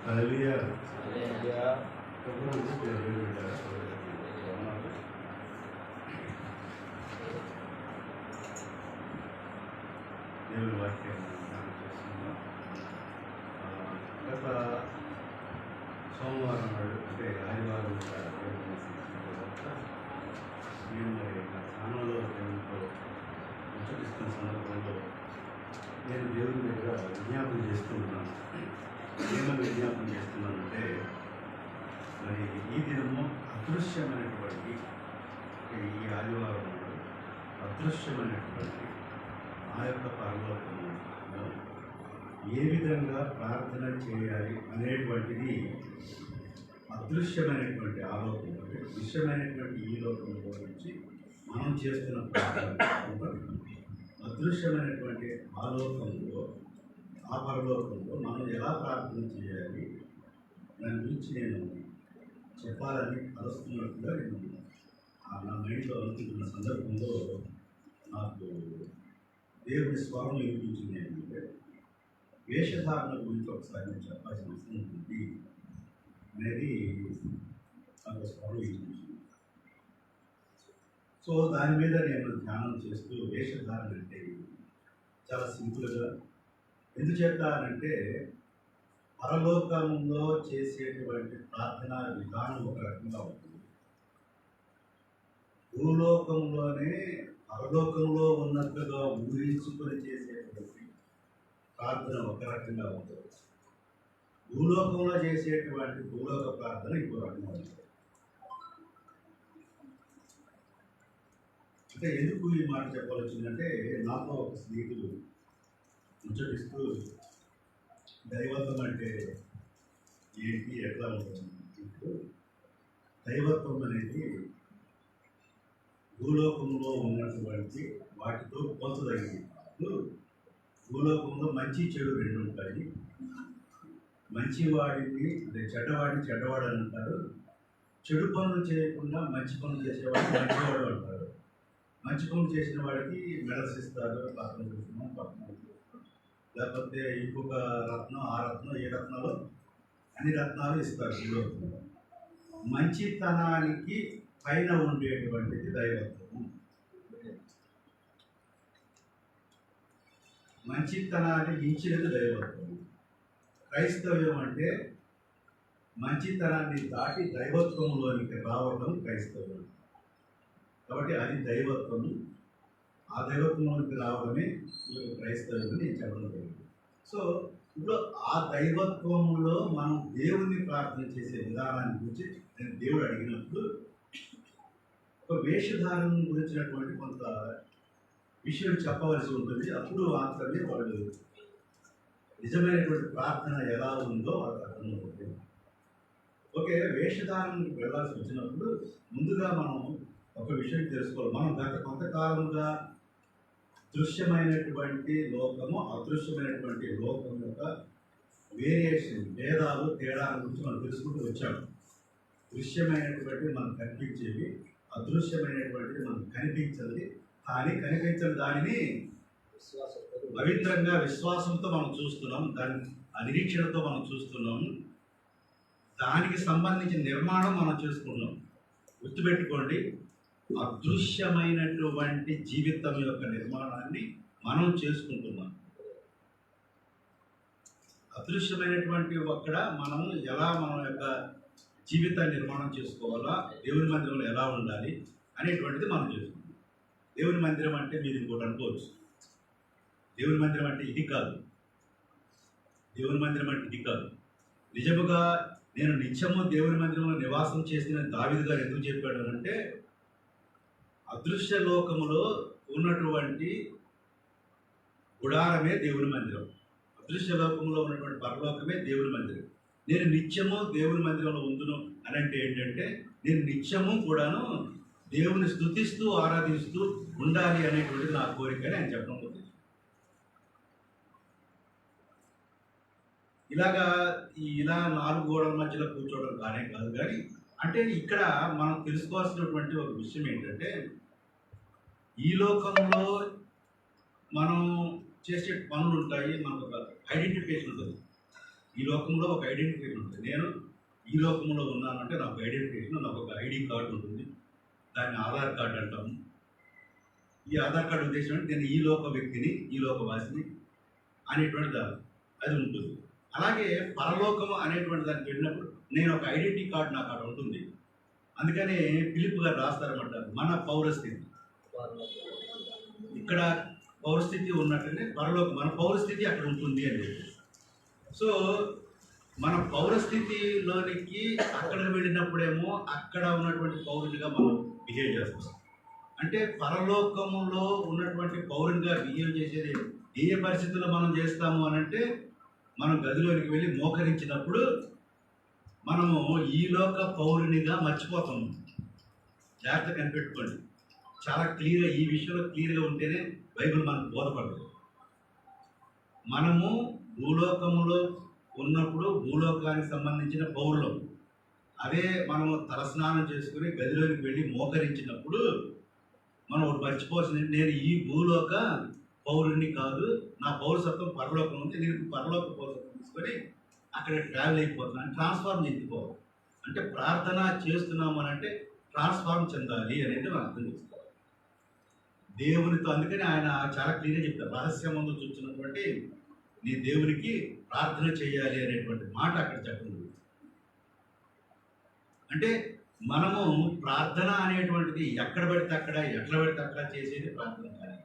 హల్లెలూయా. హల్లెలూయా. దేవుని వాక్యాన్ని ధ్యానం చేస్తున్నాం. గత సోమవారం నాడు అంటే ఆదివారం నేను మరి నా స్థానంలో దేవునితో ముచ్చటిస్తున్న సందర్భంలో నేను దేవుని దగ్గర విజ్ఞాపన చేస్తూ ఉన్నాను. ఏమని విజ్ఞాపన చేస్తున్నానంటే మరి ఈ దినము అదృశ్యమైనటువంటి ఈ ఆదివారం నాడు అదృశ్యమైనటువంటి ఆ యొక్క పరలోకంలో ఏ విధంగా ప్రార్థన చేయాలి అనేటువంటిది అదృశ్యమైనటువంటి ఆలోచన, దృశ్యమైనటువంటి ఈ లోకంలో నుంచి మనం చేస్తున్న ప్రార్థన అదృశ్యమైనటువంటి ఆలోకంలో ఆ పరలోకంలో మనం ఎలా ప్రార్థన చేయాలి దాని గురించి నేను చెప్పాలని కలుస్తున్నట్టుగా నేను నా మైండ్లో అనుకుంటున్న సందర్భంలో నాకు దేవుని స్వరం వినిపించింది. ఏంటంటే వేషధారణ గురించి ఒకసారి నేను చెప్పాల్సిన అవసరం ఉంటుంది అనేది నాకు స్వరం వినిపించింది. సో దాని మీద నేను ధ్యానం చేస్తూ వేషధారణ అంటే చాలా సింపుల్గా ఎందుచేత అంటే పరలోకంలో చేసేటువంటి ప్రార్థనా విధానం ఒక రకంగా ఉంటుంది. భూలోకంలోనే పరలోకంలో ఉన్నట్టుగా ఊహించుకొని చేసేటువంటి ప్రార్థన ఒక రకంగా ఉంటుంది. భూలోకంలో చేసేటువంటి భూలోక ప్రార్థన ఇంకో రకంగా ఉంటుంది. అంటే ఎందుకు ఈ మాట చెప్పాల్సిందంటే నాతో ఒక స్నేహితుడు ముచ్చటిస్తూ దైవత్వం అంటే ఏంటి ఎట్లా ఉంటుంది. దైవత్వం అనేది భూలోకంలో ఉన్నటువంటి వాటితో పోల్చదగింది. భూలోకంలో మంచి చెడు రెండు ఉంటాయి. మంచివాడిని అంటే చెడ్డవాడిని చెడ్డవాడు అని అంటారు. చెడు పనులు చేయకుండా మంచి పనులు చేసేవాడు మంచివాడు అంటారు. మంచి పనులు చేసిన వాడికి మెడల్స్ ఇస్తారు, పక్కన చూస్తున్నాం పక్కన లేకపోతే ఇంకొక రత్నం ఆ రత్నం ఏ రత్నాలు అన్ని రత్నాలు ఇస్తారు. భూలోకంలో మంచితనానికి పైన ఉండేటువంటిది దైవత్వము. మంచితనాన్ని మించినది దైవత్వము. క్రైస్తవ్యం అంటే మంచితనాన్ని దాటి దైవత్వంలోనికి రావడం క్రైస్తవ్యం. కాబట్టి అది దైవత్వము. ఆ దైవత్వంలోనికి రావడమే క్రైస్తవ్యం నేను చెప్పడం జరిగింది. సో ఇప్పుడు ఆ దైవత్వంలో మనం దేవుణ్ణి ప్రార్థన చేసే విధానాన్ని గురించి నేను దేవుడు అడిగినప్పుడు ఒక వేషధారణ గురించినటువంటి కొంత విషయం చెప్పవలసి ఉంటుంది. అప్పుడు ఆన్సర్ని వాళ్ళు నిజమైనటువంటి ప్రార్థన ఎలా ఉందో వాళ్ళకి అర్థమవుతుంది. ఓకే, వేషధారణకు వెళ్ళాల్సి వచ్చినప్పుడు ముందుగా మనం ఒక విషయం తెలుసుకోవాలి. మనం గత కొంతకాలంగా దృశ్యమైనటువంటి లోకము అదృశ్యమైనటువంటి లోకం యొక్క వేరియేషన్, భేదాలు, తేడాల గురించి మనం తెలుసుకుంటూ వచ్చాము. దృశ్యమైనటువంటి మనకు కనిపించేవి, అదృశ్యమైనటువంటిది మనకు కనిపించదు. కానీ కనిపించని దానిని పవిత్రంగా విశ్వాసంతో మనం చూస్తున్నాం, దాని నిరీక్షణతో మనం చూస్తున్నాము. దానికి సంబంధించిన నిర్మాణం మనం చేసుకున్నాం. గుర్తుపెట్టుకోండి, అదృశ్యమైనటువంటి జీవితం యొక్క నిర్మాణాన్ని మనం చేసుకుంటున్నాం. అదృశ్యమైనటువంటి అక్కడ మనం ఎలా మన యొక్క జీవితాన్ని నిర్మాణం చేసుకోవాలా, దేవుని మందిరంలో ఎలా ఉండాలి అనేటువంటిది మనం చేసుకుంటాం. దేవుని మందిరం అంటే మీరు ఇంకోటి అనుకోవచ్చు. దేవుని మందిరం అంటే ఇది కాదు. దేవుని మందిరం అంటే ఇది కాదు. నిజముగా నేను నిత్యము దేవుని మందిరంలో నివాసం చేసిన దావీదు గారు ఎందుకు చెప్పాడు అంటే అదృశ్య లోకములో ఉన్నటువంటి గుడారమే దేవుని మందిరం, అదృశ్య లోకంలో ఉన్నటువంటి పరలోకమే దేవుని మందిరం. నేను నిత్యము దేవుని మందిరంలో ఉందును అని అంటే ఏంటంటే నేను నిత్యము కూడాను దేవుని స్తుతిస్తూ ఆరాధిస్తూ ఉండాలి అనేటువంటిది నా కోరిక అని ఆయన చెప్పడం అవుతుంది. ఇలా నాలుగు గోడల మధ్యలో కూర్చోవడం కానే కాదు. కానీ అంటే ఇక్కడ మనం తెలుసుకోవాల్సినటువంటి ఒక విషయం ఏంటంటే ఈ లోకంలో మనం చేసే పనులు ఉంటాయి, మనకు ఒక ఐడెంటిఫికేషన్ ఉంటుంది. ఈ లోకంలో ఒక ఐడెంటిఫికేషన్ ఉంటుంది. నేను ఈ లోకంలో ఉన్నానంటే నాకు ఐడెంటిఫికేషన్, నాకు ఒక ఐడి కార్డు ఉంటుంది. దాన్ని ఆధార్ కార్డు అంటాము. ఈ ఆధార్ కార్డు ఉద్దేశం అంటే నేను ఈ లోక వ్యక్తిని, ఈ లోకవాసిని అనేటువంటిది అది ఉంటుంది. అలాగే పరలోకము అనేటువంటి దానికి వెళ్ళినప్పుడు నేను ఒక ఐడెంటిటీ కార్డు నాకు అక్కడ ఉంటుంది. అందుకనే ఫిలిప్ గారు రాస్తారన్నమాట, మన పౌరస్థితి. ఇక్కడ పౌరస్థితి ఉన్నట్టునే పరలోకం మన పౌరస్థితి అక్కడ ఉంటుంది అని చెప్పి. సో మన పౌరస్థితిలోనికి అక్కడికి వెళ్ళినప్పుడేమో అక్కడ ఉన్నటువంటి పౌరునిగా మనం బిహేవ్ చేస్తాం. అంటే పరలోకములో ఉన్నటువంటి పౌరునిగా బిహేవ్ చేసేది ఏ పరిస్థితుల్లో మనం చేస్తాము అని అంటే, మనం గదిలోనికి వెళ్ళి మోకరించినప్పుడు మనము ఈ లోక పౌరునిగా మర్చిపోతాము. జాగ్రత్త కనిపెట్టుకోండి. చాలా క్లియర్గా ఈ విషయంలో క్లియర్గా ఉంటేనే బైబిల్ మనకు బోధపడదు. మనము భూలోకములో ఉన్నప్పుడు భూలోకానికి సంబంధించిన పౌరులం. అదే మనము తలస్నానం చేసుకుని గదిలోకి వెళ్ళి మోకరించినప్పుడు మనం ఒకటి మర్చిపోవాల్సింది, నేను ఈ భూలోక పౌరుని కాదు, నా పౌరసత్వం పరలోకం ఉంది, నేను పరలోక పౌరసత్వం తీసుకొని అక్కడ ట్రావెల్ అయిపోతున్నాను, ట్రాన్స్ఫార్మ్ చెందిపోవాలి. అంటే ప్రార్థన చేస్తున్నాము అని అంటే ట్రాన్స్ఫార్మ్ చెందాలి అనేది మనం అర్థం చేసుకోవాలి దేవునితో. అందుకని ఆయన చాలా క్లియర్గా చెప్తారు, రహస్యమందు చూస్తున్నటువంటి నీ దేవునికి ప్రార్థన చేయాలి అనేటువంటి మాట అక్కడ చెప్పండి. అంటే మనము ప్రార్థన అనేటువంటిది ఎక్కడ పడితే అక్కడ, ఎట్లా పడితే అక్కడ చేసేది ప్రార్థన కాదు.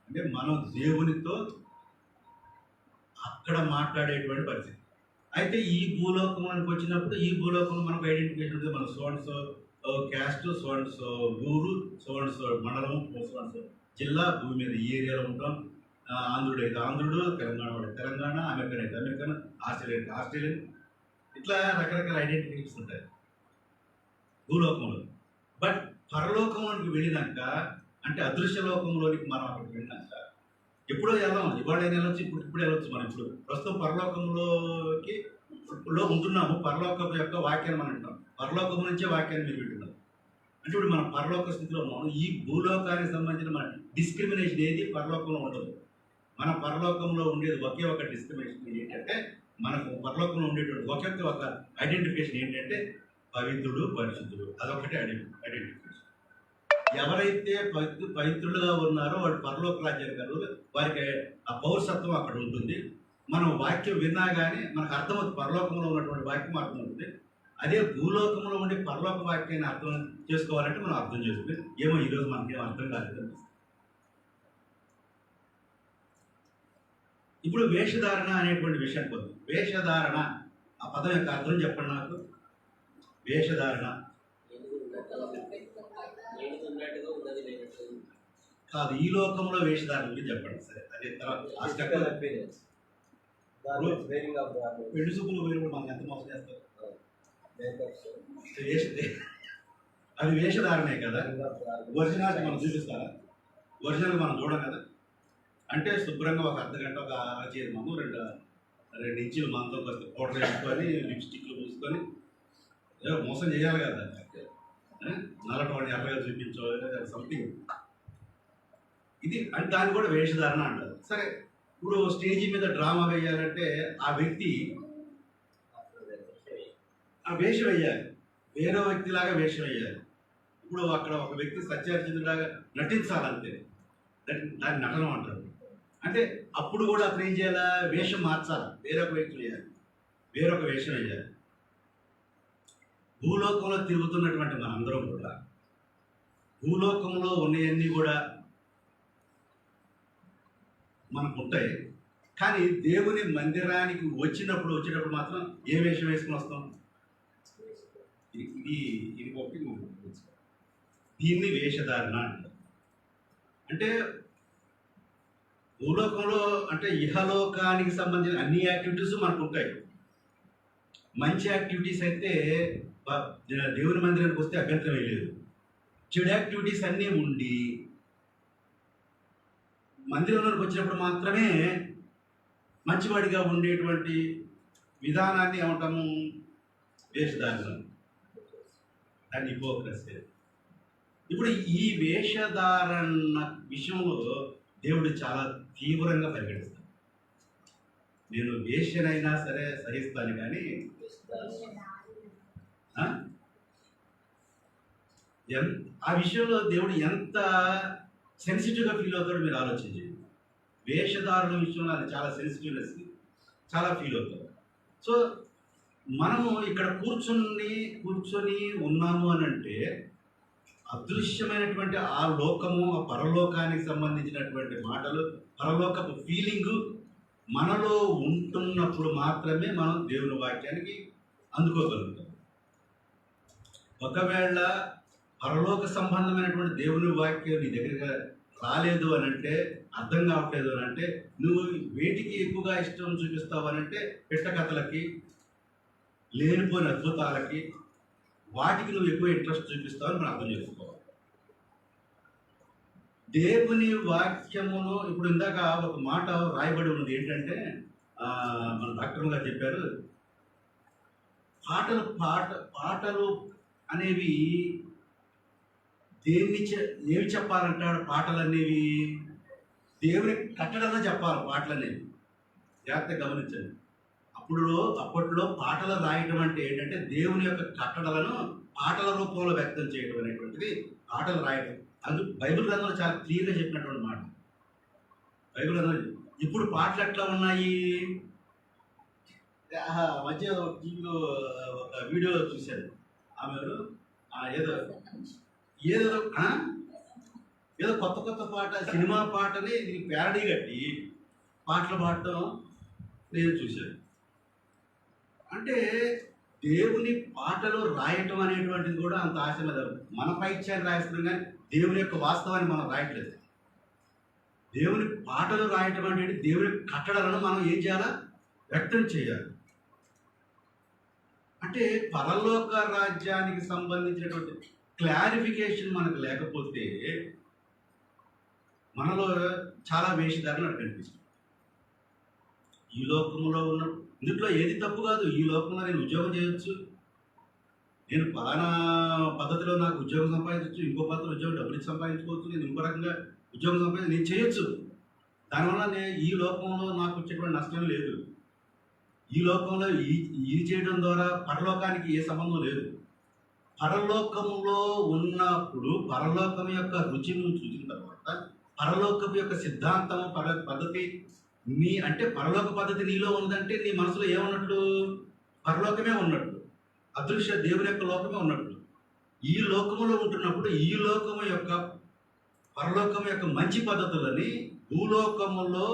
అంటే మనం దేవునితో అక్కడ మాట్లాడేటువంటి పరిస్థితి. అయితే ఈ భూలోకానికి వచ్చినప్పుడు ఈ భూలోకంలో మనకు ఐడెంటిఫికేషన్ ఉంటుంది. మన so and so caste, so and so ఊరు, సో అండ్ సో మండలం, సో అండ్ సో జిల్లా, భూమి మీద ఈ ఏరియాలో ఉంటాం. ఆంధ్రుడు అయితే ఆంధ్రుడు, తెలంగాణ వాడు తెలంగాణ, అమెరికన్ అయితే అమెరికన్, ఆస్ట్రేలియన్ అయితే ఆస్ట్రేలియన్. ఇట్లా రకరకాల ఐడెంటిఫికేషన్స్ ఉంటాయి భూలోకంలో. బట్ పరలోకంలోకి వెళ్ళినాక, అంటే అదృశ్య లోకంలోనికి మనం అక్కడికి వెళ్ళినాక ఎప్పుడో వెళ్దాం, ఇవాళ వెళ్ళొచ్చు, ఇప్పుడు వెళ్ళొచ్చు. మనం ఇప్పుడు ప్రస్తుతం పరలోకంలోకి లో ఉంటున్నాము. పరలోకం యొక్క వాక్యాన్ని మనం వింటాం, పరలోకం నుంచే వాక్యాన్ని మీరు వింటున్నాం. అంటే ఇప్పుడు మనం పరలోక స్థితిలో ఉన్నాము. ఈ భూలోకానికి సంబంధించిన మన డిస్క్రిమినేషన్ ఏది పరలోకంలో ఉండదు. మన పరలోకంలో ఉండేది ఒకే ఒక డిస్క్రిమినేషన్ ఏంటంటే, మనకు పరలోకంలో ఉండేటువంటి ఒకే ఒక ఐడెంటిఫికేషన్ ఏంటంటే పవిత్రుడు, పరిశుద్ధుడు. అదొకటే ఐడెంటిఫికేషన్. ఎవరైతే పవిత్రులుగా ఉన్నారో వాళ్ళు పరలోక రాజ్యానికి గారు, వారికి ఆ పౌరసత్వం అక్కడ ఉంటుంది. మనం వాక్యం విన్నా కానీ మనకు అర్థమవుతుంది, పరలోకంలో ఉన్నటువంటి వాక్యం అర్థమవుతుంది. అదే భూలోకంలో ఉండే పరలోక వాక్యాన్ని అర్థం చేసుకోవాలంటే మనం అర్థం చేసుకుని, ఏమో ఈరోజు మనకేం అర్థం కాలేదు. ఇప్పుడు వేషధారణ అనేటువంటి విషయానికి వద్దాం. వేషధారణ ఆ పదం యొక్క అర్థం చెప్పండి నాకు. వేషధారణ కాదు, ఈ లోకంలో వేషధారణ గురించి చెప్పండి. సరే, అదే పెళ్లి చూపులు పోయినప్పుడు మనకు ఎంత మోసం చేస్తారు. అది వేషధారణే కదా. ఒరిజినాలిటీ మనం చూపిస్తారా? ఒరిజినల్ మనం చూడం కదా. అంటే శుభ్రంగా ఒక అర్ధగంట, ఒక అరచేది మందు, రెండు ఇంచులు మనతో కొంత పౌడర్ వేసుకొని, లిప్స్టిక్లు పూసుకొని ఏదో మోసం చేయాలి కదా. నల్లటవాడిని ఎర్రగా చూపించో సంథింగ్. ఇది అంటే దాన్ని కూడా వేషధారణ అంటారు. సరే, ఇప్పుడు స్టేజీ మీద డ్రామా వేయాలంటే ఆ వ్యక్తి ఆ వేషం వేయాలి, వేరే వ్యక్తిలాగా వేషం వేయాలి. ఇప్పుడు అక్కడ ఒక వ్యక్తి సత్యహరిచంద్రులాగా నటించాలంతే, దాన్ని నటనం అంటారు. అంటే అప్పుడు కూడా అతను ఏం చేయాలా, వేషం మార్చాలి, వేరొక వ్యక్తి వేయాలి, వేరొక వేషం వేయాలి. భూలోకంలో తిరుగుతున్నటువంటి మనందరం కూడా భూలోకంలో ఉన్నవన్నీ కూడా మనకు ఉంటాయి. కానీ దేవుని మందిరానికి వచ్చేటప్పుడు మాత్రం ఏ వేషం వేసుకుని వస్తాం? ఇది ఒకటి దీన్ని వేషధారణ అంటారు. అంటే భూలోకంలో అంటే ఇహలోకానికి సంబంధించిన అన్ని యాక్టివిటీస్ మనకు ఉంటాయి. మంచి యాక్టివిటీస్ అయితే దేవుని మందిరానికి వస్తే అభ్యంతరం లేదు. చెడు యాక్టివిటీస్ అన్నీ ఉండి మందిరంలోకి వచ్చినప్పుడు మాత్రమే మంచివాడిగా ఉండేటువంటి విధానాన్ని ఏమంటాము? వేషధారణ. దాన్ని హిపోక్రసీ. ఇప్పుడు ఈ వేషధారణ విషయంలో దేవుడు చాలా తీవ్రంగా పరిగణిస్తాడు. నేను వేశ్యనైనా సరే సహిస్తాను కానీ ఆ? ఆ విషయంలో దేవుడు ఎంత సెన్సిటివ్గా ఫీల్ అవుతాడో మీరు ఆలోచించండి. వేషధారుల విషయంలో అది చాలా సెన్సిటివ్నెస్, చాలా ఫీల్ అవుతారు. సో మనము ఇక్కడ కూర్చొని ఉన్నాము అని అంటే అదృశ్యమైనటువంటి ఆ లోకము, ఆ పరలోకానికి సంబంధించినటువంటి మాటలు, పరలోకపు ఫీలింగు మనలో ఉంటున్నప్పుడు మాత్రమే మనం దేవుని వాక్యానికి అందుకోగలుగుతాం. ఒకవేళ పరలోక సంబంధమైనటువంటి దేవుని వాక్యం నీ దగ్గరగా రాలేదు అని అంటే, అర్థం కావట్లేదు అని అంటే, నువ్వు వేటికి ఎక్కువగా ఇష్టం చూపిస్తావు అని అంటే పిట్ట కథలకి, లేనిపోయిన అద్భుతాలకి, వాటికి నువ్వు ఎక్కువ ఇంట్రెస్ట్ చూపిస్తావని మనం అర్థం చేసుకోవాలి. దేవుని వాక్యమును ఇప్పుడు ఇందాక ఒక మాట రాయబడి ఉన్నది ఏంటంటే, మన డాక్టర్ గారు చెప్పారు, పాటలు అనేవి ఏమి చెప్పాలంటాడు? పాటలు అనేవి దేవుని కట్టడంలో చెప్పాలి. పాటలు అనేవి జాగ్రత్తగా గమనించండి. అప్పట్లో పాటలు రాయటం అంటే ఏంటంటే దేవుని యొక్క కట్టడలను పాటల రూపంలో వ్యక్తం చేయడం అనేటువంటిది పాటలు రాయడం. అందుకు బైబిల్ గ్రంథంలో చాలా క్లియర్గా చెప్పినటువంటి మాట. బైబిల్ గ్రంథంలో ఇప్పుడు పాటలు ఎట్లా ఉన్నాయి? మధ్య టీవీలో ఒక వీడియోలో చూశాను. ఆమె ఏదో ఏదో ఏదో కొత్త పాట, సినిమా పాటని దీనికి ప్యారడీ కట్టి పాటలు పాడటం నేను చూశాను. అంటే దేవుని పాటలు రాయటం అనేటువంటిది కూడా అంత ఆశ మీద మన పైత్యాన్ని రాయిస్తున్నాం, కానీ దేవుని యొక్క వాస్తవాన్ని మనం రాయట్లేదు. దేవుని పాటలు రాయటం అంటే దేవుని కట్టడలను మనం ఏం చేయాలా? వ్యక్తం చేయాలి. అంటే పరలోక రాజ్యానికి సంబంధించినటువంటి క్లారిఫికేషన్ మనకు లేకపోతే మనలో చాలా వేషధారణ కనిపిస్తుంది. ఈ లోకంలో ఉన్న ఇందులో ఏది తప్పు కాదు. ఈ లోకంలో నేను ఉద్యోగం చేయొచ్చు, నేను పలానా పద్ధతిలో నాకు ఉద్యోగం సంపాదించవచ్చు, ఇంకో పద్ధతిలో ఉద్యోగం డబ్బులు సంపాదించుకోవచ్చు, నేను ఇంకో రకంగా ఉద్యోగం నేను చేయొచ్చు. దానివల్ల నేను ఈ లోకంలో నాకు వచ్చేటువంటి నష్టం లేదు. ఈ లోకంలో ఇది చేయడం ద్వారా పరలోకానికి ఏ సంబంధం లేదు. పరలోకంలో ఉన్నప్పుడు పరలోకం యొక్క రుచిని చూసిన తర్వాత పరలోకం యొక్క సిద్ధాంతం, పద్ధతి అంటే పరలోక పద్ధతి నీలో ఉందంటే నీ మనసులో ఏమున్నట్లు? పరలోకమే ఉన్నట్లు, అదృశ్య దేవుని యొక్క లోకమే ఉన్నట్లు. ఈ లోకములో ఉంటున్నప్పుడు ఈ లోకము యొక్క పరలోకం యొక్క మంచి పద్ధతులని భూలోకములో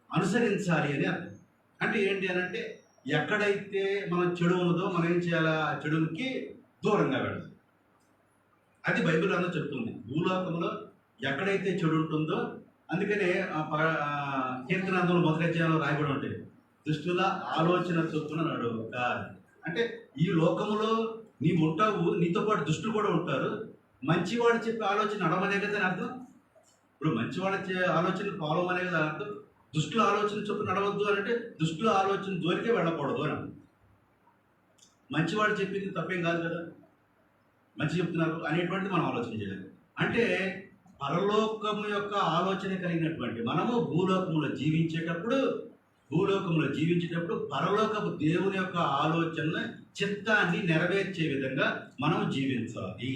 అనుసరించాలి అని అర్థం. అంటే ఏంటి అని అంటే, ఎక్కడైతే మనం చెడు ఉన్నదో మనం ఏం చేయాలి? ఆ చెడుకి దూరంగా వెళ్ళాలి. అది బైబిల్ అన్న చెప్తుంది. భూలోకంలో ఎక్కడైతే చెడు ఉంటుందో, అందుకనే కీర్తనాందంలో మొదటి అధ్యాయంలో రాయబడి ఉంటాయి, దుష్టుల ఆలోచన చొప్పున నడువుట. అంటే ఈ లోకంలో నీవు ఉంటావు, నీతో పాటు దుష్టులు కూడా ఉంటారు. మంచివాడు చెప్పే ఆలోచన నడవనే కదా అని అర్థం. ఇప్పుడు మంచివాడు ఆలోచన ఫాలో అనే కదా అర్థం. దుష్టుల ఆలోచన చొప్పున నడవద్దు అని అంటే దుష్టుల ఆలోచన జోలికే వెళ్ళకూడదు అని. మంచివాడు చెప్పింది తప్పేం కాదు కదా, మంచి చెప్తున్నారు అనేటువంటిది మనం ఆలోచన చేయాలి. అంటే పరలోకము యొక్క ఆలోచన కలిగినటువంటి మనము భూలోకములో జీవించేటప్పుడు పరలోకపు దేవుని యొక్క ఆలోచన చిత్తాన్ని నెరవేర్చే విధంగా మనం జీవించాలి.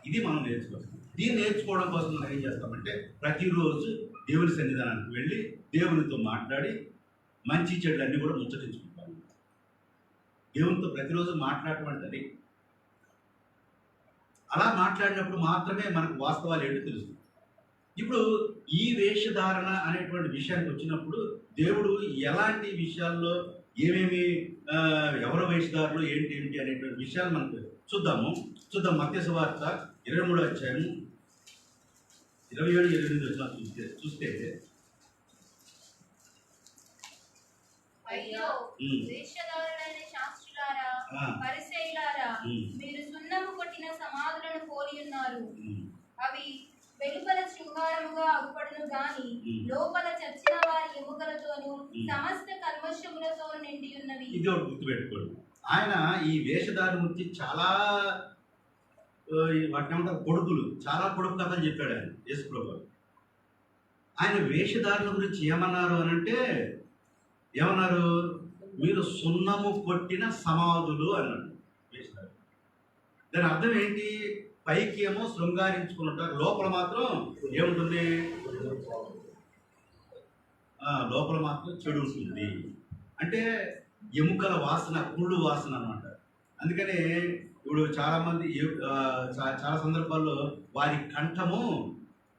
ఇది మనం నేర్చుకోవాలి. దీన్ని నేర్చుకోవడం కోసం మనం ఏం చేస్తామంటే, ప్రతిరోజు దేవుని సన్నిధానానికి వెళ్ళి దేవునితో మాట్లాడి మంచి చెడులు అన్నీ కూడా ముచ్చటించుకుంటాం. దేవునితో ప్రతిరోజు మాట్లాడటం అంటే అలా మాట్లాడినప్పుడు మాత్రమే మనకు వాస్తవాలు ఏంటో తెలుస్తుంది. ఇప్పుడు ఈ వేషధారణ అనేటువంటి విషయానికి వచ్చినప్పుడు దేవుడు ఎలాంటి విషయాల్లో ఏమేమి ఎవరు వేషధారులు ఏంటి అనేటువంటి విషయాలు మనకు చూద్దాం. మత్తయి సువార్త 23వ అధ్యాయం 27-28 వచనాలు చూస్తే అయ్యో వేషధారులైన శాస్త్రులారా, పరిసయ్యులారా, మీరు సున్నము కొట్టిన సమాధులను పోలి ఉన్నారు. అవి వెలుపల శృంగారముగా అగుపడును గాని లోపల చచ్చిన వారి ఎముకలతోనూ సమస్త కల్మషములతో నిండి ఉన్నవి. ఇది ఒకటి గుర్తుపెట్టుకోండి. ఆయన ఈ వేషధారణ గురించి చాలా పొడుపులు, చాలా పొడుపు కథలు చెప్పాడు ఆయన, యేసు ప్రభువు. ఆయన వేషధారణ గురించి ఏమన్నారు అని అంటే, ఏమన్నారు? మీరు సున్నము కొట్టిన సమాధులు అన్నాడు వేసినారు. దాని అర్థం ఏంటి? పైకి ఏమో శృంగారించుకుంటారు, లోపల మాత్రం ఏముంటుంది? లోపల మాత్రం చెడు ఉంటుంది. అంటే ఎముకల వాసన, కుళ్ళు వాసన అన్నమాట. అందుకనే ఇప్పుడు చాలామంది చాలా సందర్భాల్లో వారి కంఠము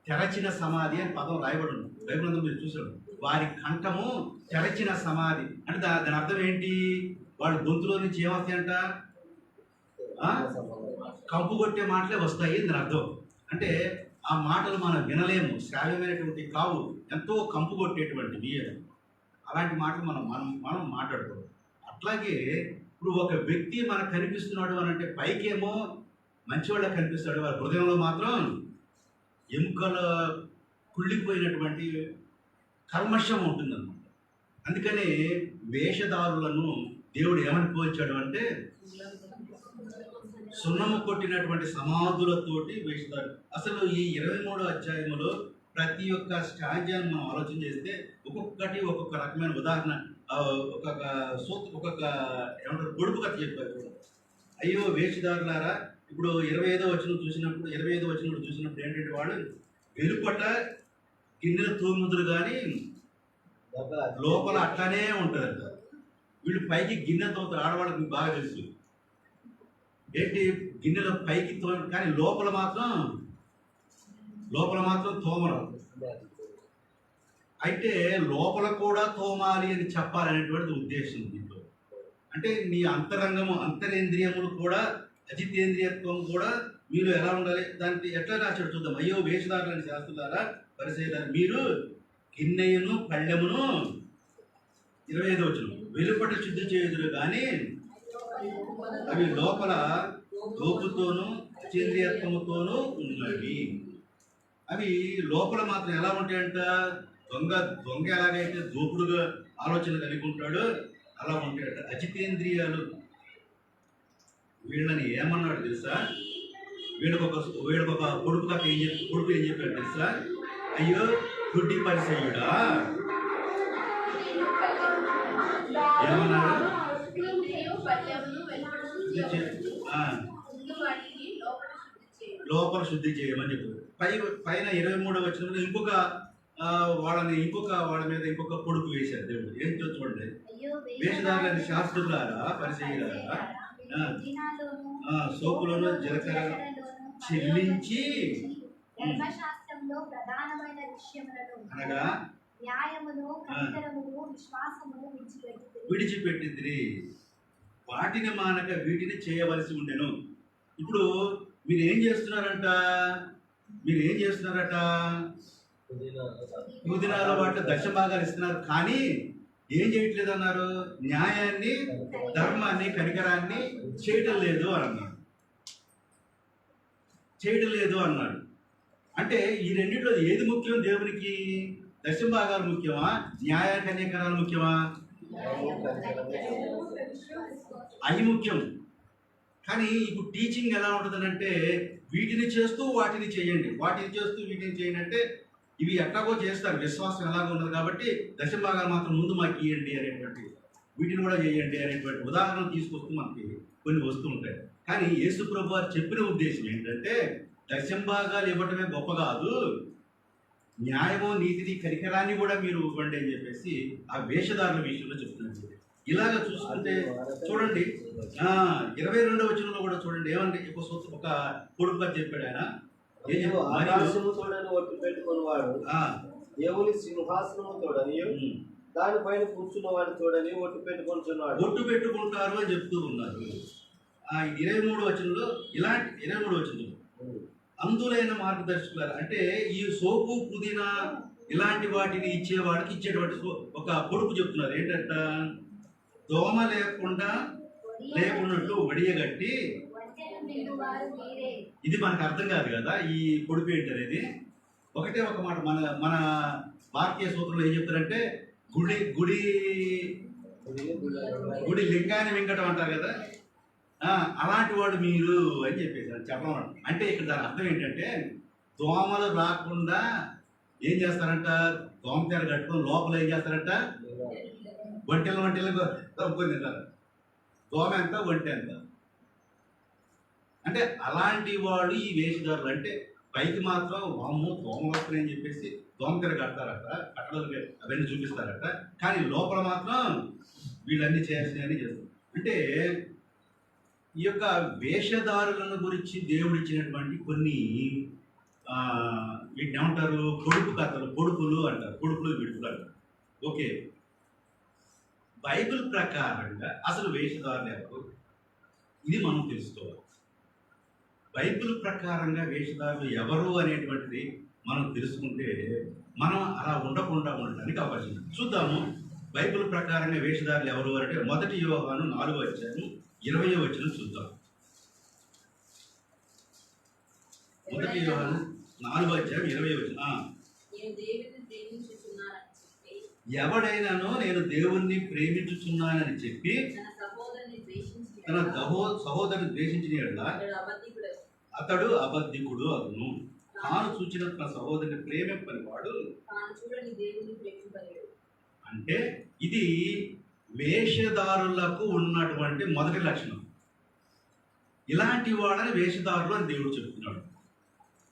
తెరచిన సమాధి అని పదం రాయబడి ఉంది బైబిల్ అంతా మీరు చూసాడు. వారి కంఠము తెరచిన సమాధి అంటే దాని అర్థం ఏంటి? వాళ్ళ గొంతులో నుంచి ఏమొస్తాయంట? కంపు కొట్టే మాటలే వస్తాయి దాని అర్థం. అంటే ఆ మాటలు మనం వినలేము, శ్రావ్యమైనటువంటి కావు, ఎంతో కంపు కొట్టేటువంటివి. అలాంటి మాటలు మనం మాట్లాడుకోవాలి. అట్లాగే ఇప్పుడు ఒక వ్యక్తి మనకు కనిపిస్తున్నాడు అని అంటే పైకేమో మంచివాళ్ళకి కనిపిస్తాడు, వాళ్ళ హృదయంలో మాత్రం ఎముకల కుళ్ళిపోయినటువంటి కల్మషం ఉంటుందన్నమాట. అందుకని వేషధారులను దేవుడు ఏమని పోల్చాడు అంటే సున్నము కొట్టినటువంటి సమాధులతోటి వేషధారు. అసలు ఈ 23వ అధ్యాయంలో ప్రతి ఒక్క స్టాంజాన్ని మనం ఆలోచన చేస్తే ఒక్కొక్కటి ఒక్కొక్క రకమైన ఉదాహరణ, ఒక్కొక్క ఏమంటారు పొడుపు కథ చెప్పారు. అయ్యో వేషధారులారా, ఇప్పుడు 25వ వచనం చూసినప్పుడు ఏంటంటే వాడు వెలుపట గిన్నెల తూముదురు కానీ లోపల అట్లానే ఉంటుంది. వీళ్ళు పైకి గిన్నె తోముతారు, ఆడవాళ్ళకి మీకు బాగా తెలుసు. ఏంటి? గిన్నెల పైకి కానీ లోపల మాత్రం తోమరు. అయితే లోపల కూడా తోమాలి అని చెప్పాలనేటువంటి ఉద్దేశం దీంట్లో. అంటే నీ అంతరేంద్రియములు కూడా, అజితేంద్రియత్వం కూడా మీరు ఎలా ఉండాలి, దానికి ఎట్లా రాశాడు చూద్దాం. అయ్యో వేషధారులని శాస్త్రులారా, పరిసయ్యులారా, మీరు గిన్నెయును పళ్ళెమును 25వ వచనం వెలుపట శుద్ధి చేయుదురు కానీ అవి లోపల దోపుతోనూ అచేంద్రియత్వముతోనూ ఉన్నవి. అవి లోపల మాత్రం ఎలా ఉంటాయంట? దొంగ ఎలాగైతే దోపుడుగా ఆలోచన కలిగి ఉంటాడో అలా ఉంటాయట అజితేంద్రియాలు. వీళ్ళని ఏమన్నాడు తెలుసా? వీళ్ళకొక కొడుకు ఏం చెప్పాడు తెలుసా? అయ్యో గుడ్డి పరిసయ్యుడా, ఏమన్నాడు? లోపల శుద్ధి చేయమని చెప్పారు. పైన 23వ వచనంలో ఇంకొక వాళ్ళ మీద ఇంకొక పొడుపు వేశారు దేవుడు. ఏం చూడండి. వేషధారులని శాస్త్రులారా, పరిసయ్యులారా, సోపులను జీలకర్ర చెల్లించి ధర్మశాస్త్రంలో ప్రధానమైన విషయములను అనగా న్యాయమును, కనికరమును, విశ్వాసమును విడిచిపెట్టింది. వాటిని మానక వీటిని చేయవలసి ఉండెను. ఇప్పుడు మీరు ఏం చేస్తున్నారట? పుదీనాలో వాటిలో దశభాగాలు ఇస్తున్నారు, కానీ ఏం చేయట్లేదు అన్నారు? న్యాయాన్ని, ధర్మాన్ని, కనికరాన్ని చేయటం లేదు అన్నాడు. అంటే ఈ రెండింటిలో ఏది ముఖ్యం దేవునికి? దశభాగాలు ముఖ్యమా, న్యాయ కనికరాలు ముఖ్యమా? అవి ముఖ్యం. కానీ ఇప్పుడు టీచింగ్ ఎలా ఉంటుందంటే వీటిని చేస్తూ వాటిని చేయండి, వాటిని చేస్తూ వీటిని చేయండి. అంటే ఇవి ఎట్లాగో చేస్తారు, విశ్వాసం ఎలాగో ఉన్నది కాబట్టి దశభాగాలు మాత్రం ముందు మాకు ఇవ్వండి అనేటువంటి, వీటిని కూడా చేయండి అనేటువంటి ఉదాహరణ తీసుకొస్తూ మనకి కొన్ని వస్తూ ఉంటాయి. కానీ యేసు ప్రభు వారు చెప్పిన ఉద్దేశం ఏంటంటే దశభాగాలు ఇవ్వటమే గొప్ప కాదు, న్యాయము, నీతిని, కనికరాన్ని కూడా మీరు ఇవ్వండి అని చెప్పేసి ఆ వేషధారుల విషయంలో చెప్తున్నారు. ఇలాగ చూసుకుంటే చూడండి 22వ వచనంలో కూడా చూడండి ఏమంటే ఒక పొడుపుగా చెప్పాడు ఆయన. దేవుని సింహాసనము తోడని దానిపైన కూర్చున్న వాడిని తోడని ఒట్టు పెట్టుకుంటారు అని చెప్తూ ఉన్నారు. 23వ వచనంలో ఇలాంటి 23వ వచనంలో అందులైన మార్గదర్శకులారు, అంటే ఈ సోపు, పుదీనా ఇలాంటి వాటిని ఇచ్చేటువంటి ఒక పొడుపు చెప్తున్నారు. ఏంటంట? దోమ లేకున్నట్టు వడియగట్టి. ఇది మనకు అర్థం కాదు కదా ఈ పొడుపు ఏంటి అనేది. ఒకటే ఒక మాట మన భారతీయ సూత్రంలో ఏం చెప్తారంటే గుడి లింగాన్ని మింగటం అంటారు కదా, అలాంటి వాడు మీరు అని చెప్పేసి చెప్పడం. అంటే ఇక్కడ దాని అర్థం ఏంటంటే దోమలు రాకుండా ఏం చేస్తారంట? దోమతెర కట్టుకొని లోపల ఏం చేస్తారంట? ఒంటెలు తప్పుకొని తింటారు. దోమ ఎంత, ఒంటె ఎంత. అంటే అలాంటి వాళ్ళు ఈ వేషధారులు. అంటే పైకి మాత్రం వాము దోమ వస్తున్నాయని చెప్పేసి దోమతెర కడతారట, కట్టలు అవన్నీ చూపిస్తారట. కానీ లోపల మాత్రం వీళ్ళన్నీ చేయాల్సినవన్నీ చేస్తారు. అంటే ఈ యొక్క వేషధారులను గురించి దేవుడు ఇచ్చినటువంటి కొన్ని వీటిని ఏమంటారు, పొడుపు కథలు, పొడుపులు అంటారు, పొడుపులు విడుపులు అంటారు. ఓకే, బైబిల్ ప్రకారంగా అసలు వేషధారులు ఎవరు, ఇది మనం తెలుసుకోవాలి. బైబిల్ ప్రకారంగా వేషధారులు ఎవరు అనేటువంటిది మనం తెలుసుకుంటే మనం అలా ఉండకుండా ఉండడానికి అవకాశం ఉంది. చూద్దాము బైబిల్ ప్రకారంగా వేషధారులు ఎవరు అంటే 1 యోహాను 4:20 చూద్దాం. 1 యోహాను 4:20. ఎవడైనానో నేను దేవుణ్ణి ప్రేమించుచున్నానని చెప్పి తన సహోదరుని ద్వేషించిన యెడల అతడు అబద్ధికుడు అగును. తాను చూచిన తన సహోదరుని ప్రేమింపని వాడు అంటే ఇది వేషధారులకు ఉన్నటువంటి మొదటి లక్షణం. ఇలాంటి వాళ్ళని వేషధారులు అని దేవుడు చెప్తున్నాడు.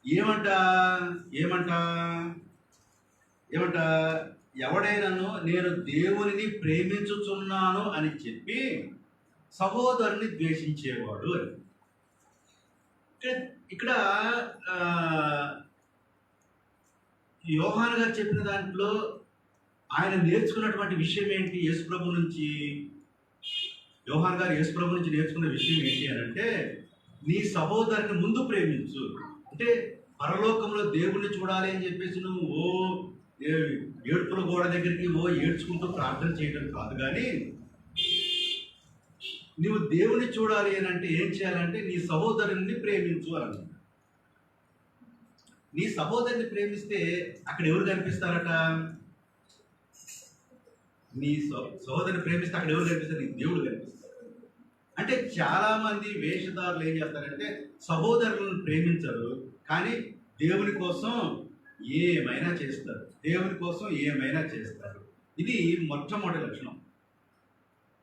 ఏమంట ఏమంట ఏమంట ఎవడైనాను నేను దేవునిని ప్రేమించుచున్నాను అని చెప్పి సహోదరుని ద్వేషించేవాడు అని. ఇక్కడ యోహాను గారు చెప్పిన దాంట్లో ఆయన నేర్చుకున్నటువంటి విషయం ఏంటి? యేసుప్రభు నుంచి యోహాను గారు యేసుప్రభు నుంచి నేర్చుకున్న విషయం ఏంటి అని అంటే, నీ సహోదరుని ముందు ప్రేమించు. అంటే పరలోకంలో దేవుణ్ణి చూడాలి అని చెప్పేసి నువ్వు ఏడుపుల గోడ దగ్గరికి ఏడ్చుకుంటూ ప్రార్థన చేయడం కాదు, కానీ నువ్వు దేవుని చూడాలి అని అంటే ఏం చేయాలంటే నీ సహోదరుని ప్రేమించు అని. నీ సహోదరుని ప్రేమిస్తే అక్కడ ఎవరు కనిపిస్తారట? నీ సహోదరుని ప్రేమిస్తే అక్కడ ఎవరు కనిపిస్తారు? నీ దేవుడు కనిపిస్తారు. అంటే చాలా మంది వేషధారులు ఏం చేస్తారంటే సహోదరులను ప్రేమించరు, కానీ దేవుని కోసం ఏమైనా చేస్తారు, దేవుని కోసం ఏమైనా చేస్తారు. ఇది మొట్టమొదటి లక్షణం.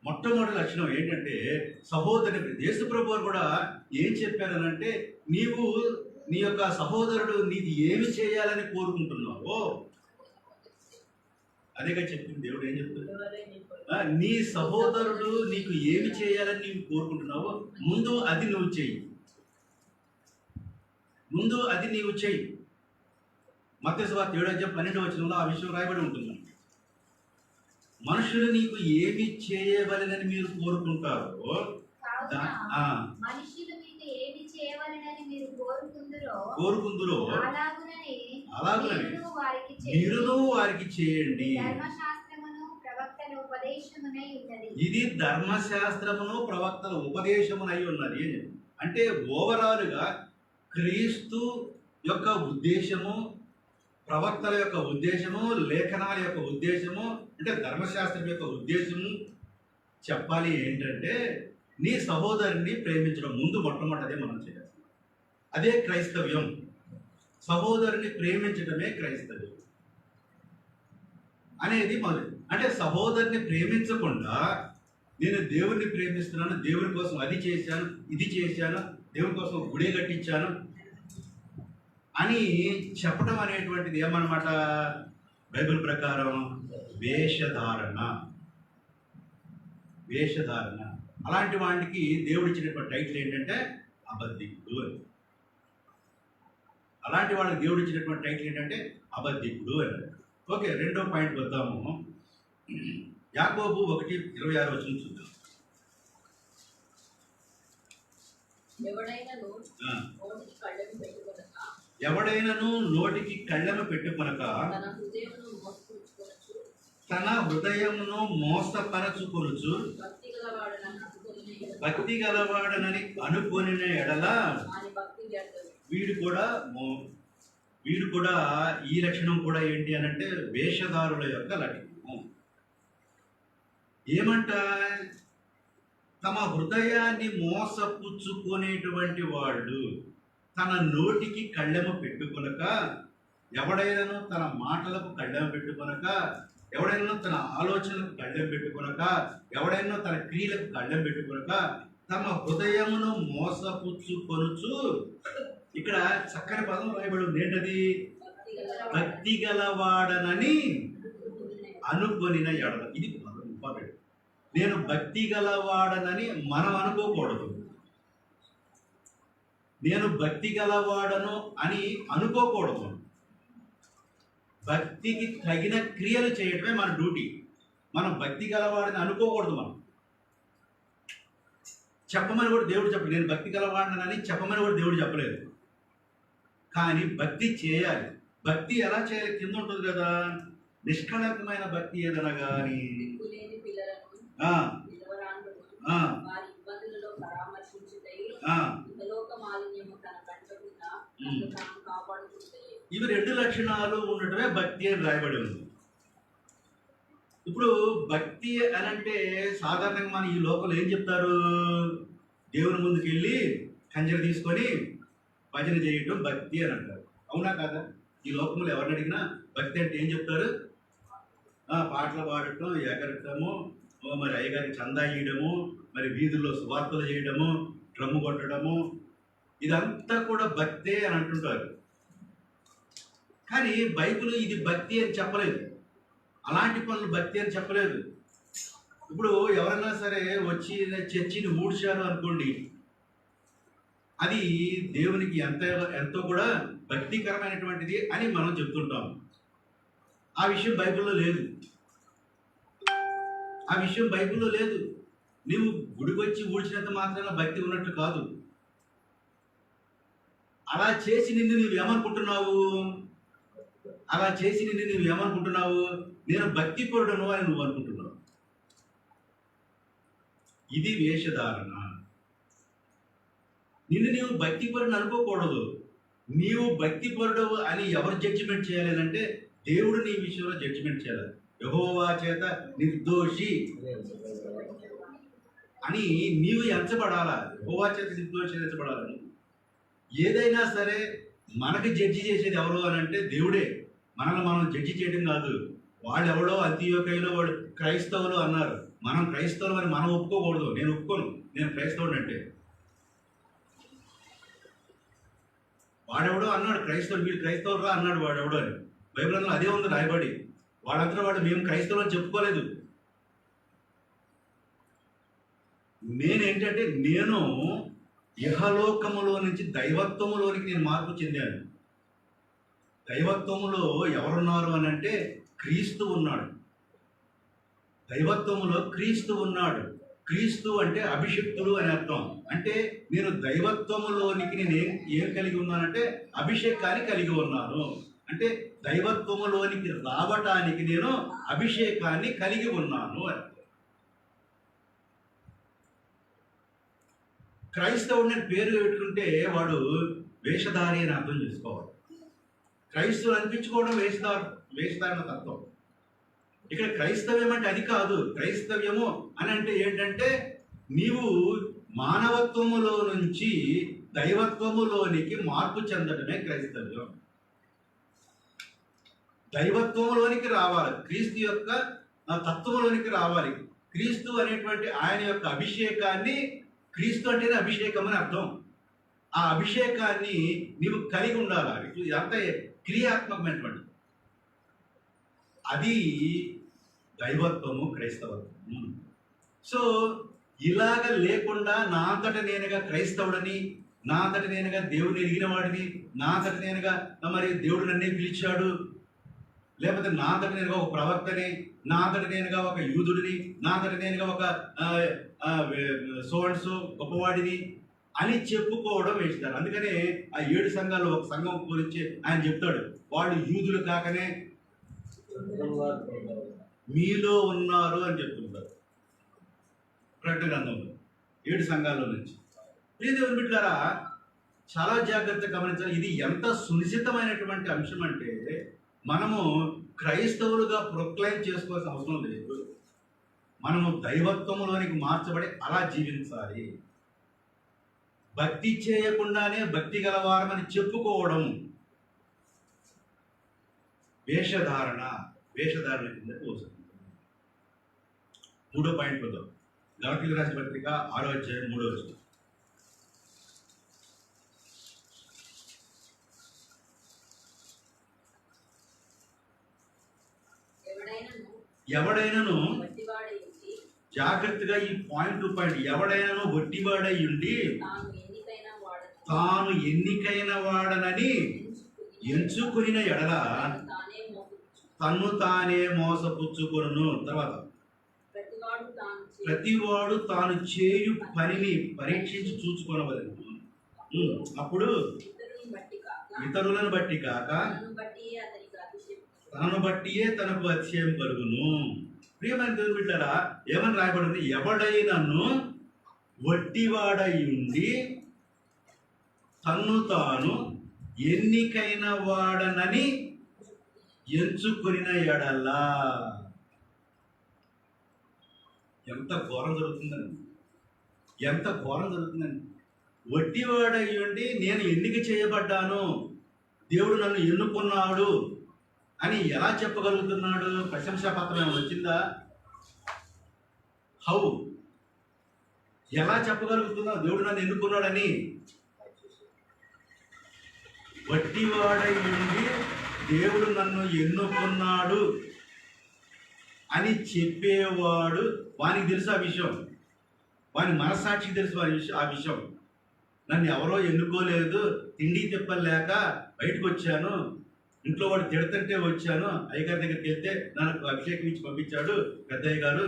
మొట్టమొదటి లక్షణం ఏంటంటే సహోదరుని. యేసుప్రభు వారు కూడా ఏం చెప్పారనంటే, నీవు నీ యొక్క సహోదరుడు నీకు ఏమి చేయాలని కోరుకుంటున్నావో అదేగా చెప్పింది దేవుడు. ఏం చెప్తున్నాడు? నీ సహోదరుడు నీకు ఏమి చేయాలని నీవు కోరుకుంటున్నావో ముందు అది నువ్వు చెయ్యి, ముందు అది నీవు చెయ్యి. మత్తయి సువార్త 7:12 ఆ విషయం రాయబడి ఉంటుంది. మనుషులు నీకు ఏమి చేయవలెనని మీరు కోరుకుంటారో మనుషులు మీకు ఏమి చేయవలెనని మీరు కోరుకుందురో అలాగునని మీరును వారికి చేయండి. ఇది ధర్మశాస్త్రమును ప్రవక్తల ఉపదేశమునై ఉన్నది. అంటే ఓవరాల్గా క్రీస్తు యొక్క ఉద్దేశము, ప్రవక్తల యొక్క ఉద్దేశము, లేఖనాల యొక్క ఉద్దేశము, అంటే ధర్మశాస్త్రం యొక్క ఉద్దేశము చెప్పాలి ఏంటంటే నీ సహోదరుని ప్రేమించడం ముందు మొట్టమొదటిదే మనం చేయాలి. అదే క్రైస్తవ్యం. సహోదరుని ప్రేమించడమే క్రైస్తవ్యం అనేది మొదటి. అంటే సహోదరుని ప్రేమించకుండా నేను దేవుణ్ణి ప్రేమిస్తున్నాను, దేవుని కోసం అది చేశాను, ఇది చేశాను, దేవుని కోసం గుడి కట్టించాను అని చెప్పడం అనేటువంటిది ఏమన్నమాట? బైబిల్ ప్రకారం వేషధారణ. వేషధారణ. అలాంటి వాటికి దేవుడు ఇచ్చినటువంటి టైటిల్ ఏంటంటే అబద్ధికుడు అని. అలాంటి వాళ్ళకి దేవుడు ఇచ్చినటువంటి టైటిల్ ఏంటంటే అబద్ధికుడు అని. ఓకే, రెండో పాయింట్ వద్దాము. యాకోబు 1:26 చూద్దాం. ఎవడైనాను నోటికి కళ్ళెము పెట్టుకొనక తన హృదయమును మోసపరచుకొనుచు భక్తి గలవాడనని అనుకొనిన ఎడల వీడు కూడా ఈ లక్షణం కూడా ఏంటి అనంటే వేషధారుల యొక్క లక్షణం. ఏమంట? తమ హృదయాన్ని మోసపుచ్చుకునేటువంటి వాళ్ళు తన నోటికి కళ్ళెము పెట్టుకొనక, ఎవడైనాను తన మాటలకు కళ్ళెము పెట్టుకొనక ఎవడైనా తన ఆలోచనలకు గడ్డం పెట్టుకొనక, ఎవడైనా తన క్రియలకు గడ్డం పెట్టుకొనక తమ హృదయమును మోసపుచ్చుకొనుచు, ఇక్కడ చక్కని పదం రాయబడి ఉంది. ఏంటది? భక్తి గలవాడనని అనుకొనిన ఎడల. ఇది పదం ఇంపార్టెంట్. నేను భక్తి గలవాడనని మనం అనుకోకూడదు. నేను భక్తి గలవాడను అని అనుకోకూడదు. భక్తికి తగిన క్రియలు చేయటమే మన డ్యూటీ. మనం భక్తి గలవాడని అనుకోకూడదు. మనం చెప్పమని కూడా దేవుడు చెప్పలేదు. నేను భక్తి గలవాడనని చెప్పమని కూడా దేవుడు చెప్పలేదు. కానీ భక్తి చేయాలి. భక్తి ఎలా చేయాలి? కింద ఉంటుంది కదా, నిష్కళంకమైన భక్తి ఏదైనా కానీ ఇవి 2 లక్షణాలు ఉండటమే భక్తి అని రాయబడి ఉంది. ఇప్పుడు భక్తి అని అంటే సాధారణంగా మన ఈ లోకంలో ఏం చెప్తారు? దేవుని ముందుకు వెళ్ళి కంజర తీసుకొని భజన చేయటం భక్తి అని అంటారు. అవునా కాదా? ఈ లోకంలో ఎవరిని అడిగినా భక్తి అంటే ఏం చెప్తారు? పాటలు పాడటం, ఎగరటము, మరి అయ్యగారికి చందా ఇయ్యడము, మరి వీధుల్లో సువార్తలు చేయడము, డ్రమ్ము కొట్టడము, ఇదంతా కూడా భక్తే అని అంటుంటారు. కానీ బైబిల్ ఇది భక్తి అని చెప్పలేదు. అలాంటి పనులు భక్తి అని చెప్పలేదు. ఇప్పుడు ఎవరైనా సరే వచ్చి చర్చిని ఊడ్చారు అనుకోండి, అది దేవునికి ఎంతో కూడా భక్తికరమైనటువంటిది అని మనం చెప్తుంటాం. ఆ విషయం బైబిల్లో లేదు. ఆ విషయం బైబిల్లో లేదు. నువ్వు గుడికి వచ్చి ఊడ్చినంత మాత్రాన భక్తి ఉన్నట్టు కాదు. అలా చేసి నిన్ను నువ్వేమనుకుంటున్నావు? అలా చేసి నిన్ను నువ్వేమనుకుంటున్నావు? నేను భక్తి పరుడను అని నువ్వు అనుకుంటున్నావు. ఇది వేషధారణ. నిన్ను నీవు భక్తి పరుడు అనుకోకూడదు. నీవు భక్తి పరుడు అని ఎవరు జడ్జిమెంట్ చేయాలి అంటే దేవుడు నీ విషయంలో జడ్జిమెంట్ చేయాలి. యెహోవా చేత నిర్దోషి అని నీవు ఎంచబడాలా. యెహోవా చేత నిర్దోషి ఎంచబడాలని. ఏదైనా సరే మనకి జడ్జి చేసేది ఎవరు అని అంటే దేవుడే. మనల్ని మనం జడ్జి చేయడం కాదు. వాళ్ళు ఎవడో అంత్యోకయలో వాడు క్రైస్తవులు అన్నారు. మనం క్రైస్తవులు అని మనం ఒప్పుకోకూడదు. నేను ఒప్పుకోను, నేను క్రైస్తవుడు అంటే. వాడెవడో అన్నాడు క్రైస్తవుడు, వీళ్ళు క్రైస్తవులుగా అన్నాడు వాడెవడో అని. బైబిల్ అందులో అదే ఉంది రాయబడి. వాళ్ళంతా వాడు మేము క్రైస్తవులు అని చెప్పుకోలేదు. నేనేంటంటే నేను ఇహలోకములో నుంచి దైవత్వములోనికి నేను మార్పు చెందాను. దైవత్వములో ఎవరున్నారు అని అంటే క్రీస్తు ఉన్నాడు. దైవత్వములో క్రీస్తు ఉన్నాడు. క్రీస్తు అంటే అభిషిక్తుడు అని అర్థం. అంటే నేను దైవత్వములోనికి నేను ఏం కలిగి ఉన్నానంటే అభిషేకాన్ని కలిగి ఉన్నాను. అంటే దైవత్వములోనికి రావటానికి నేను అభిషేకాన్ని కలిగి ఉన్నాను అని. క్రైస్తవుడు నేను పేరు పెట్టుకుంటే వాడు వేషధారి అని అర్థం చేసుకోవాలి. క్రైస్తవులు అనిపించుకోవడం వేషధారణ తత్వం. ఇక్కడ క్రైస్తవ్యం అంటే అది కాదు. క్రైస్తవ్యము అని అంటే ఏంటంటే నీవు మానవత్వములో నుంచి దైవత్వములోనికి మార్పు చెందడమే క్రైస్తవ్యం. దైవత్వములోనికి రావాలి. క్రీస్తు యొక్క తత్వములోనికి రావాలి. క్రీస్తు అనేటువంటి ఆయన యొక్క అభిషేకాన్ని, క్రీస్తు అంటేనే అభిషేకం అని అర్థం. ఆ అభిషేకాన్ని నీవు కలిగి ఉండాలి. ఇదంతా క్రియాత్మకమైనటువంటి అది దైవత్వము, క్రైస్తవత్వము. సో ఇలాగ లేకుండా నా అంతట నేనుగా క్రైస్తవుడని, నా అంతట నేనుగా దేవుడిని ఎరిగిన వాడిని, నా అంతట నేనుగా మరి దేవుడు నన్నే పిలిచాడు, లేకపోతే నా అంతట నేనుగా ఒక ప్రవక్తని, నా అంతట నేనుగా ఒక యూదుడిని, నా అంతట నేనుగా ఒక సోన్సు గొప్పవాడిని అని చెప్పుకోవడం వేస్తారు. అందుకనే ఆ 7 సంఘాల్లో ఒక సంఘం గురించి ఆయన చెప్తాడు, వాళ్ళు యూదులు కాకనే మీలో ఉన్నారు అని చెప్తుంటారు ప్రకటన గ్రంథంలో 7 సంఘాల్లో నుంచి. ప్రియదేవుని బిడ్డలారా, చాలా జాగ్రత్తగా గమనించాలి. ఇది ఎంత సునిశ్చితమైనటువంటి అంశం అంటే మనము క్రైస్తవులుగా ప్రొక్లైమ్ చేసుకోవాల్సిన అవసరం లేదు. మనము దైవత్వములోనికి మార్చబడి అలా జీవించాలి. భక్తి చేయకుండానే భక్తి గలవారమని చెప్పుకోవడం వేషధారణ. వేషధారణ కిందకు వస్తుంది. 3వ పాయింట్ వద్దాం. గలతీయులకు రాసిన పత్రిక 6వ అధ్యాయం 3వ వచనం. ఎవడైనాను జాగ్రత్తగా ఈ పాయింట్ టు పాయింట్, ఎవడైనాను వట్టివాడై ఉండి తాను ఎన్నికైన వాడనని ఎంచుకుని ఎడల తన్ను తానే మోసపుచ్చుకొనును. తర్వాత ప్రతివాడు తాను చేయు పనిని పరీక్షించి చూచుకొనవలెను. అప్పుడు ఇతరులను బట్టి కాక తనను బట్టియే తనకు అతిశయం కలుగును. ప్రియమైన దేవుని బిడ్డలారా, ఏమని రాయబడింది? ఎవడైనను వట్టివాడై ఉండి తన్ను తాను ఎన్నికైన వాడనని ఎంచుకుని ఎడలా. ఎంత ఘోరం జరుగుతుందండి, ఎంత ఘోరం జరుగుతుందండి. వట్టివాడై ఉండి నేను ఎన్నిక చేయబడ్డాను, దేవుడు నన్ను ఎన్నుకున్నాడు అని ఎలా చెప్పగలుగుతున్నాడు? ప్రశంసాపత్రం ఏమైనా వచ్చిందా? హౌ, ఎలా చెప్పగలుగుతున్నావు దేవుడు నన్ను ఎన్నుకున్నాడని? వట్టివాడై ఉండి దేవుడు నన్ను ఎన్నుకున్నాడు అని చెప్పేవాడు, వానికి తెలుసు ఆ విషయం, వాని మనస్సాక్షికి తెలుసు ఆ విషయం. నన్ను ఎవరో ఎన్నుకోలేదు, తిండి తిప్పలేక బయటకు వచ్చాను, ఇంట్లో వాడు తిడతంటే వచ్చాను, అయ్యగారి దగ్గరికి వెళ్తే నాకు అభిషేకం ఇచ్చి పంపించాడు పెద్దయ్య గారు.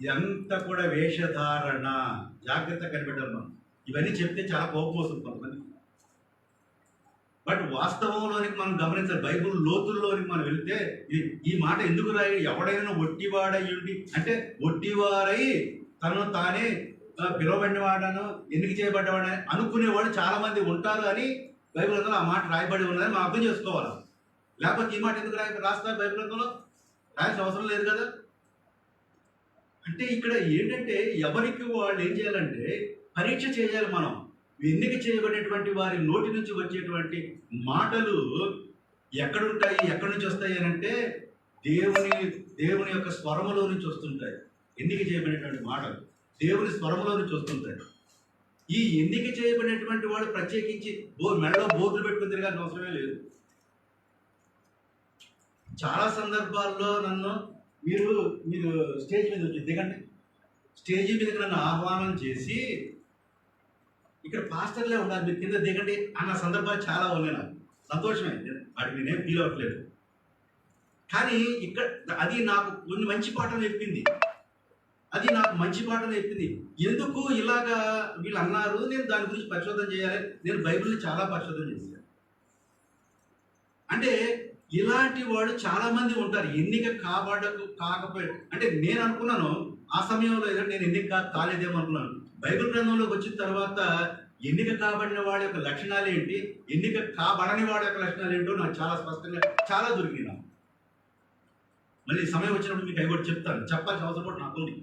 ఇదంతా కూడా వేషధారణ. జాగ్రత్త కనిపెట్టాలి మనం. ఇవన్నీ చెప్తే చాలా కోపం వస్తుంది కొంతమంది. బట్ వాస్తవంలోనికి మనం గమనించాలి. బైబుల్ లోతుల్లోనికి మనం వెళ్తే ఈ మాట ఎందుకు రాయి? ఎవడైనా ఒట్టివాడై ఉండి, అంటే ఒట్టివారై తను తానే పిలువబడిన వాడను, ఎన్నిక చేయబడ్డవాడని అనుకునేవాడు చాలా మంది ఉంటారు అని బైబిల్ గ్రంథంలో ఆ మాట రాయబడి ఉన్నదని మనం అర్థం చేసుకోవాలి. లేకపోతే ఈ మాట ఎందుకు రాస్తారు బైబిల్ గ్రంథంలో? రాయాల్సిన అవసరం లేదు కదా. అంటే ఇక్కడ ఏంటంటే ఎవరికి వాళ్ళు ఏం చేయాలంటే పరీక్ష చేయాలి. మనం ఎన్నిక చేయబడినటువంటి వారి నోటి నుంచి వచ్చేటువంటి మాటలు ఎక్కడుంటాయి, ఎక్కడి నుంచి వస్తాయి అని అంటే దేవుని యొక్క స్వరములో నుంచి వస్తుంటాయి. ఎన్నిక చేయబడినటువంటి మాటలు దేవుని స్వరములో నుంచి వస్తుంటాయి. ఈ ఎన్నిక చేయబడినటువంటి వాడు ప్రత్యేకించి మెడలో బోర్డులు పెట్టుకుని తిరగాల్సిన అవసరమే లేదు. చాలా సందర్భాల్లో మీరు స్టేజ్ మీద వచ్చి దిగండి, స్టేజ్ మీదకి నన్ను ఆహ్వానం చేసి ఇక్కడ పాస్టర్లే ఉండాలి, మీరు కింద దిగండి అన్న సందర్భాలు చాలా ఉన్నాయి. నాకు సంతోషమే, వాటికి నేనేం ఫీల్ అవ్వట్లేదు. కానీ ఇక్కడ అది నాకు కొన్ని మంచి పాఠం చెప్పింది. ఎందుకు ఇలాగా వీళ్ళు అన్నారు, నేను దాని గురించి పరిశోధన చేయాలి. నేను బైబిల్ని చాలా పరిశోధన చేశాను. అంటే ఇలాంటి వాడు చాలా మంది ఉంటారు. ఎన్నిక కాకపోయాడు అంటే నేను అనుకున్నాను ఆ సమయంలో నేను ఎన్నిక కాలేదేమో అనుకున్నాను. బైబిల్ గ్రంథంలోకి వచ్చిన తర్వాత ఎన్నిక కాబడిన వాడి యొక్క లక్షణాలు ఏంటి, ఎన్నిక కాబడని వాడి యొక్క లక్షణాలు ఏంటో నాకు చాలా స్పష్టంగా చాలా దొరికినా. మళ్ళీ సమయం వచ్చినప్పుడు మీకు అవి కూడా చెప్తాను. చెప్పాల్సిన అవసరం కూడా నాకు ఉంది,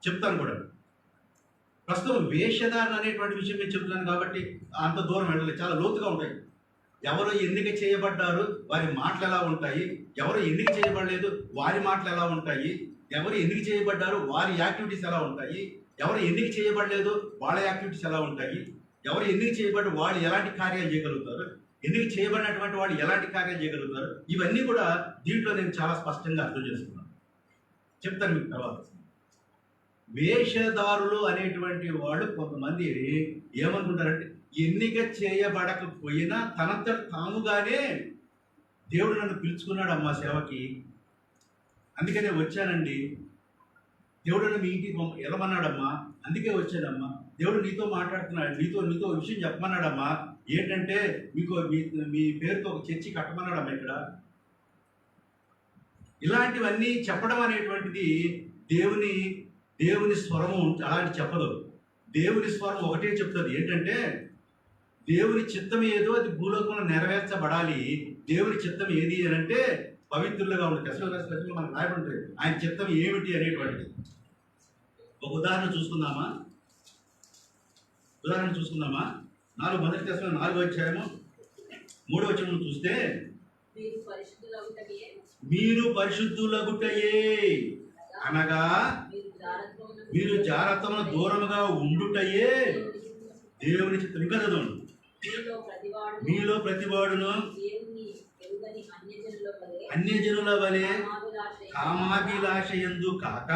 చెప్తాను కూడా. ప్రస్తుతం వేషధారణ అనేటువంటి విషయం నేను చెప్తున్నాను కాబట్టి అంత దూరం వెళ్ళలేదు, చాలా లోతుగా ఉంటాయి. ఎవరు ఎన్నిక చేయబడ్డారు వారి మాటలు ఎలా ఉంటాయి, ఎవరు ఎన్నిక చేయబడలేదు వారి మాటలు ఎలా ఉంటాయి, ఎవరు ఎన్నిక చేయబడ్డారు వారి యాక్టివిటీస్ ఎలా ఉంటాయి, ఎవరు ఎన్నిక చేయబడలేదు వాళ్ళ యాక్టివిటీస్ ఎలా ఉంటాయి, ఎవరు ఎన్నిక చేయబడ్డ వాళ్ళు ఎలాంటి కార్యాలు చేయగలుగుతారు, ఎన్నిక చేయబడినటువంటి వాళ్ళు ఎలాంటి కార్యాలు చేయగలుగుతారు, ఇవన్నీ కూడా దీంట్లో నేను చాలా స్పష్టంగా అర్థం చేసుకున్నాను. చెప్తాను మీకు తర్వాత. వేషధారులు అనేటువంటి వాళ్ళు కొంతమంది ఏమనుకుంటారంటే ఎన్నిక చేయబడకపోయినా తనంతట తానుగానే దేవుడు నన్ను పిలుచుకున్నాడు అమ్మా సేవకి, అందుకనే వచ్చానండి, దేవుడు నన్ను మీ ఇంటికి వెళ్ళమన్నాడమ్మా, అందుకే వచ్చానమ్మా, దేవుడు నీతో మాట్లాడుతున్నాడు, నీతో విషయం చెప్పమన్నాడమ్మా, ఏంటంటే మీ పేరుతో ఒక చర్చి కట్టమన్నాడమ్మా ఇక్కడ. ఇలాంటివన్నీ చెప్పడం అనేటువంటిది దేవుని స్వరము అలాంటి చెప్పదు. దేవుని స్వరం ఒకటే చెప్తుంది, ఏంటంటే దేవుని చిత్తం ఏదో అది భూలోకంలో నెరవేర్చబడాలి. దేవుని చిత్తం ఏది అని అంటే పవిత్రులుగా ఉంటుంది. కష్టంలో మనకు రాయబడి ఆయన చిత్తం ఏమిటి అనేటువంటిది. ఒక ఉదాహరణ చూసుకుందామా? 4 మొదటి దశలో 4వ అధ్యాయము 3వ వచనం చూస్తే మీరు పరిశుద్ధులగుటకే మీరు పరిశుద్ధులగుటయే అనగా మీరు జాగ్రత్తమున దూరముగా ఉండుటయే దేవుని చిత్తం. ఇంకా చదవండి. మీలో ప్రతివాడును అన్యజనుల వలె కామాభిలాష యందు కాక